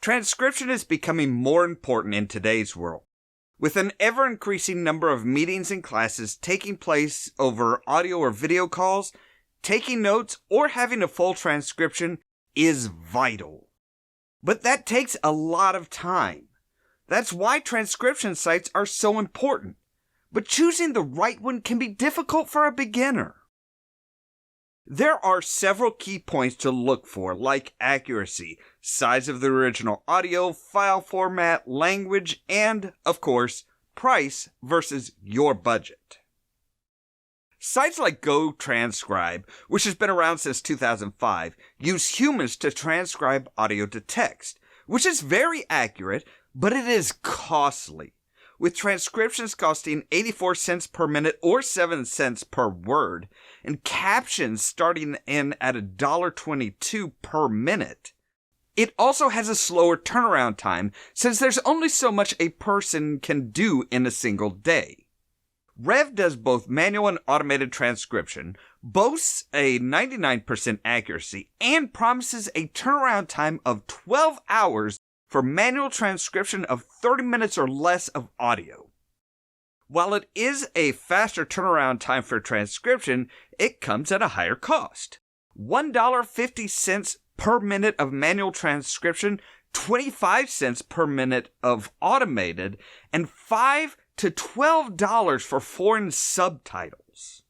Transcription is becoming more important in today's world. With an ever-increasing number of meetings and classes taking place over audio or video calls, taking notes or having a full transcription is vital. But that takes a lot of time. That's why transcription sites are so important. But choosing the right one can be difficult for a beginner. There are several key points to look for, like accuracy, size of the original audio, file format, language, and, of course, price versus your budget. Sites like GoTranscribe, which has been around since 2005, use humans to transcribe audio to text, which is very accurate, but it is costly, with transcriptions costing 84 cents per minute or 7 cents per word, and captions starting in at $1.22 per minute. It also has a slower turnaround time since there's only so much a person can do in a single day. Rev does both manual and automated transcription, boasts a 99% accuracy, and promises a turnaround time of 12 hours for manual transcription of 30 minutes or less of audio. While it is a faster turnaround time for transcription, it comes at a higher cost. $1.50 per minute of manual transcription, 25 cents per minute of automated, and $5 to $12 for foreign subtitles.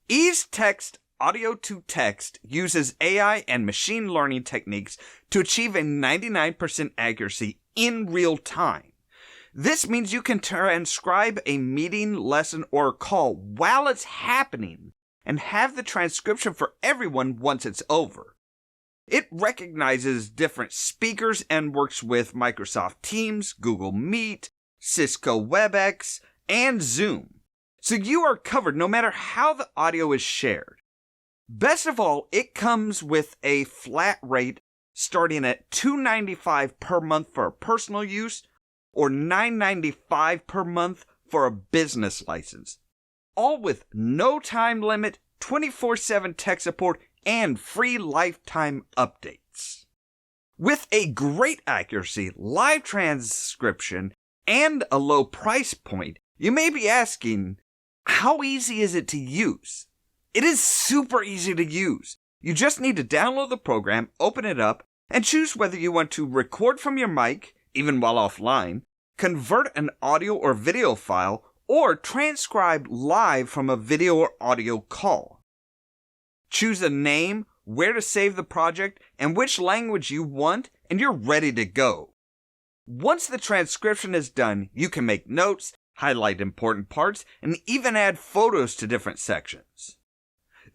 Ease Text Audio to Text uses AI and machine learning techniques to achieve a 99% accuracy in real time. This means you can transcribe a meeting, lesson, or call while it's happening and have the transcription for everyone once it's over. It recognizes different speakers and works with Microsoft Teams, Google Meet, Cisco WebEx, and Zoom. So you are covered no matter how the audio is shared. Best of all, it comes with a flat rate starting at $2.95 per month for personal use or $9.95 per month for a business license. All with no time limit, 24/7 tech support, and free lifetime updates. With a great accuracy, live transcription, and a low price point, you may be asking, how easy is it to use? It is super easy to use. You just need to download the program, open it up, and choose whether you want to record from your mic, even while offline, convert an audio or video file, or transcribe live from a video or audio call. Choose a name, where to save the project, and which language you want, and you're ready to go. Once the transcription is done, you can make notes, highlight important parts, and even add photos to different sections.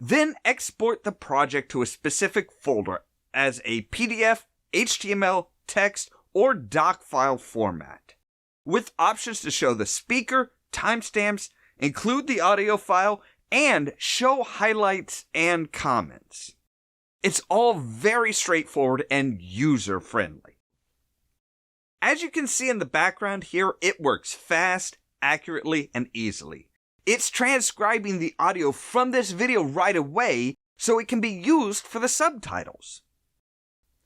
Then export the project to a specific folder as a PDF, HTML, text, or doc file format, with options to show the speaker, timestamps, include the audio file, and show highlights and comments. It's all very straightforward and user-friendly. As you can see in the background here, it works fast, accurately, and easily. It's transcribing the audio from this video right away so it can be used for the subtitles.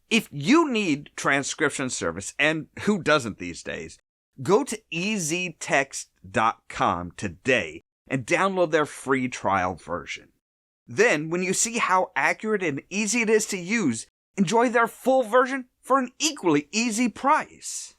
If you need transcription service, and who doesn't these days, go to easytext.com today and download their free trial version. Then, when you see how accurate and easy it is to use, enjoy their full version for an equally easy price.